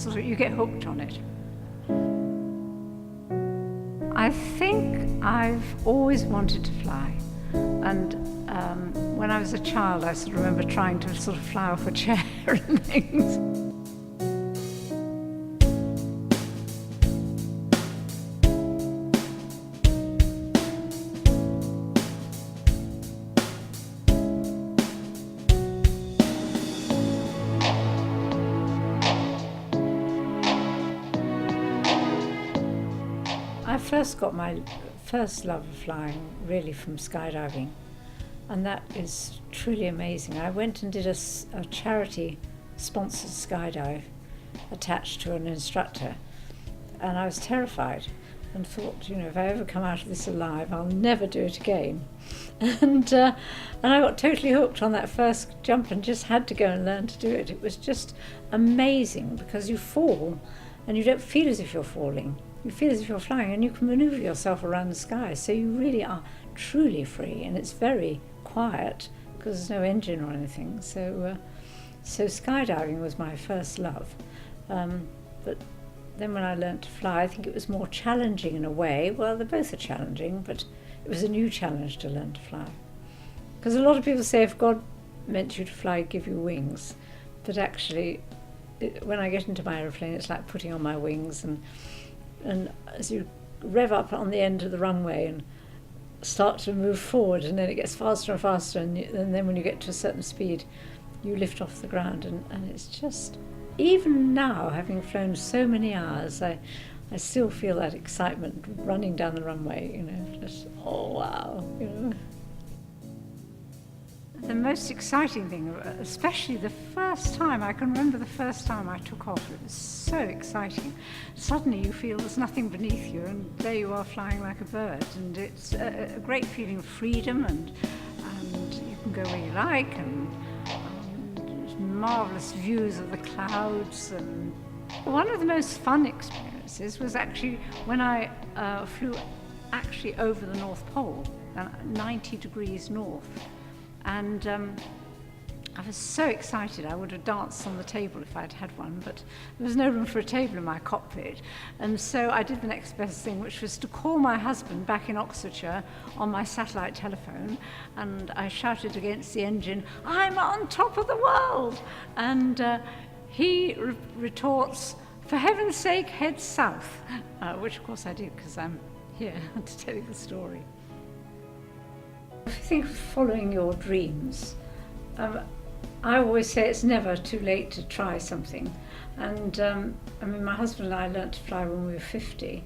sort of, you get hooked on it. I think I've always wanted to fly, and when I was a child I sort of remember trying to sort of fly off a chair and things. I first got my first love of flying really from skydiving, and that is truly amazing. I went and did a charity-sponsored skydive attached to an instructor, and I was terrified and thought, you know, if I ever come out of this alive, I'll never do it again. And I got totally hooked on that first jump and just had to go and learn to do it. It was just amazing because you fall and you don't feel as if you're falling. You feel as if you're flying, and you can maneuver yourself around the sky, so you really are truly free, and it's very quiet because there's no engine or anything. So skydiving was my first love. But then when I learnt to fly, I think it was more challenging in a way. Well, they both are challenging, but it was a new challenge to learn to fly. Because a lot of people say if God meant you to fly, he'd give you wings. But actually, when I get into my aeroplane, it's like putting on my wings, and as you rev up on the end of the runway and start to move forward, and then it gets faster and faster, and then when you get to a certain speed, you lift off the ground, and it's just, even now, having flown so many hours, I still feel that excitement running down the runway, you know, just, oh wow, you know. The most exciting thing, especially the first time, I can remember the first time I took off, it was so exciting. Suddenly you feel there's nothing beneath you, and there you are flying like a bird, and it's a great feeling of freedom, and you can go where you like, and marvellous views of the clouds. And one of the most fun experiences was actually when I flew actually over the North Pole, 90 degrees north. And I was so excited. I would have danced on the table if I'd had one, but there was no room for a table in my cockpit. And so I did the next best thing, which was to call my husband back in Oxfordshire on my satellite telephone, and I shouted against the engine, "I'm on top of the world!" And he retorts, "For heaven's sake, head south," which of course I did, because I'm here to tell you the story. If you think of following your dreams, I always say it's never too late to try something. And I mean, my husband and I learnt to fly when we were 50,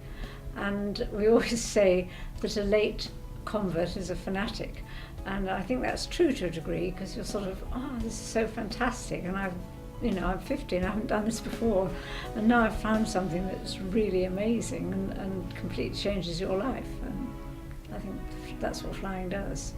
and we always say that a late convert is a fanatic. And I think that's true to a degree, because you're sort of, oh, this is so fantastic, and I'm 50 and I haven't done this before, and now I've found something that's really amazing and completely changes your life. And I think that's what flying does.